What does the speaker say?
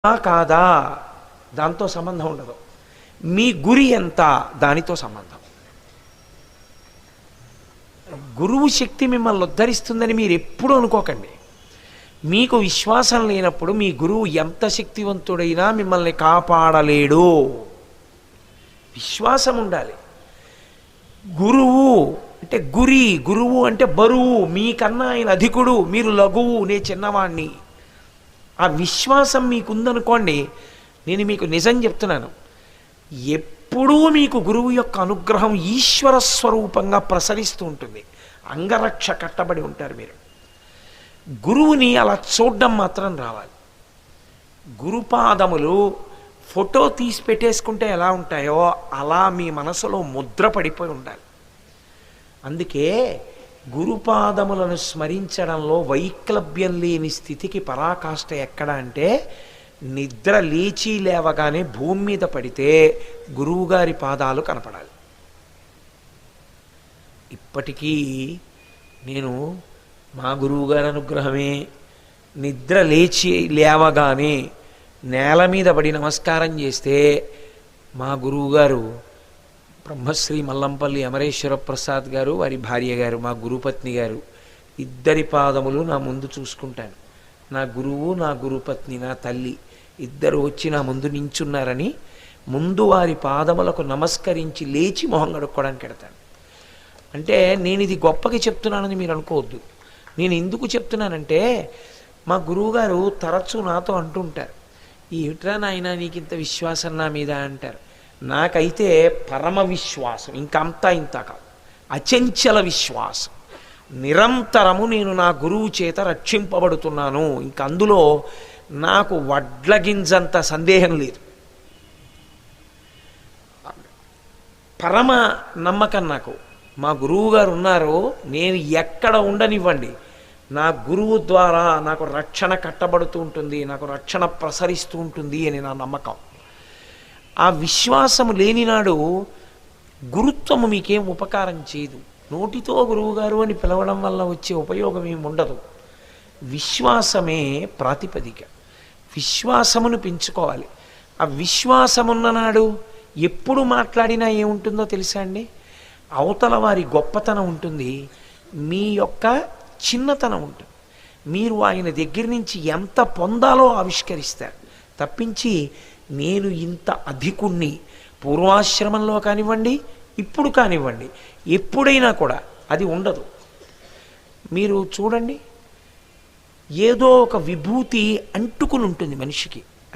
కాదా దాంతో సంబంధం ఉండదు. మీ గురి ఎంత దానితో సంబంధం. గురువు శక్తి మిమ్మల్ని ఉద్ధరిస్తుందని మీరు ఎప్పుడూ అనుకోకండి. మీకు విశ్వాసం లేనప్పుడు మీ గురువు ఎంత శక్తివంతుడైనా మిమ్మల్ని కాపాడలేడు. విశ్వాసం ఉండాలి. గురువు అంటే గురువు అంటే బరువు, మీకన్నా ఆయన అధికుడు, మీరు లఘువు, నే చిన్నవాణ్ణి. ఆ విశ్వాసం మీకుందనుకోండి, నేను మీకు నిజం చెప్తున్నాను, ఎప్పుడూ మీకు గురువు యొక్క అనుగ్రహం ఈశ్వర స్వరూపంగా ప్రసరిస్తూ ఉంటుంది. అంగరక్ష కట్టబడి ఉంటారు మీరు. గురువుని అలా చూడడం మాత్రం రావాలి. గురుపాదములు ఫోటో తీసి పెట్టేసుకుంటే ఎలా ఉంటాయో అలా మీ మనసులో ముద్ర పడిపోయి ఉండాలి. అందుకే గురుపాదములను స్మరించడంలో వైక్లభ్యం లేని స్థితికి పరాకాష్ట ఎక్కడ అంటే, నిద్ర లేచి లేవగానే భూమి మీద పడితే గురువుగారి పాదాలు కనపడాలి. ఇప్పటికీ నేను మా గురువుగారి అనుగ్రహమే, నిద్ర లేచి లేవగానే నేల మీద పడి నమస్కారం చేస్తే మా గురువుగారు బ్రహ్మశ్రీ మల్లంపల్లి అమరేశ్వర ప్రసాద్ గారు, వారి భార్య గారు, మా గురుపత్ని గారు, ఇద్దరి పాదములు నా ముందు చూసుకుంటాను. నా గురువు, నా గురుపత్ని, నా తల్లి ఇద్దరు వచ్చి నా ముందు నించున్నారని ముందు వారి పాదములకు నమస్కరించి లేచి మొహం కడుక్కోవడానికి వెడతాను. అంటే నేను ఇది గొప్పగా చెప్తున్నానని మీరు అనుకోవద్దు. నేను ఎందుకు చెప్తున్నానంటే, మా గురువుగారు తరచూ నాతో అంటుంటారు, ఏమిట్రా నాయన నీకు ఇంత విశ్వాసం నా మీద అంటారు. నాకైతే పరమ విశ్వాసం, ఇంకంతా ఇంత కాదు, అచంచల విశ్వాసం. నిరంతరము నేను నా గురువు చేత రక్షింపబడుతున్నాను. ఇంక అందులో నాకు వడ్లగింజంత సందేహం లేదు. పరమ నమ్మకం నాకు. మా గురువు గారు ఉన్నారు, నేను ఎక్కడ ఉండనివ్వండి, నా గురువు ద్వారా నాకు రక్షణ కట్టబడుతూ ఉంటుంది, నాకు రక్షణ ప్రసరిస్తూ ఉంటుంది అని నా నమ్మకం. ఆ విశ్వాసము లేనినాడు గురుత్వము మీకేం ఉపకారం చేయదు. నోటితో గురువుగారు అని పిలవడం వల్ల వచ్చే ఉపయోగం ఏమి ఉండదు. విశ్వాసమే ప్రాతిపదిక. విశ్వాసమును పెంచుకోవాలి. ఆ విశ్వాసమున్ననాడు ఎప్పుడు మాట్లాడినా ఏముంటుందో తెలుసా అండి? అవతల వారి గొప్పతనం ఉంటుంది, మీ యొక్క చిన్నతనం ఉంటుంది. మీరు ఆయన దగ్గర నుంచి ఎంత పొందాలో ఆవిష్కరిస్తారు తప్పించి, నేను ఇంత అధికుణ్ణి పూర్వాశ్రమంలో కానివ్వండి, ఇప్పుడు కానివ్వండి, ఎప్పుడైనా కూడా అది ఉండదు. మీరు చూడండి, ఏదో ఒక విభూతి అంటుకుని ఉంటుంది మనిషికి.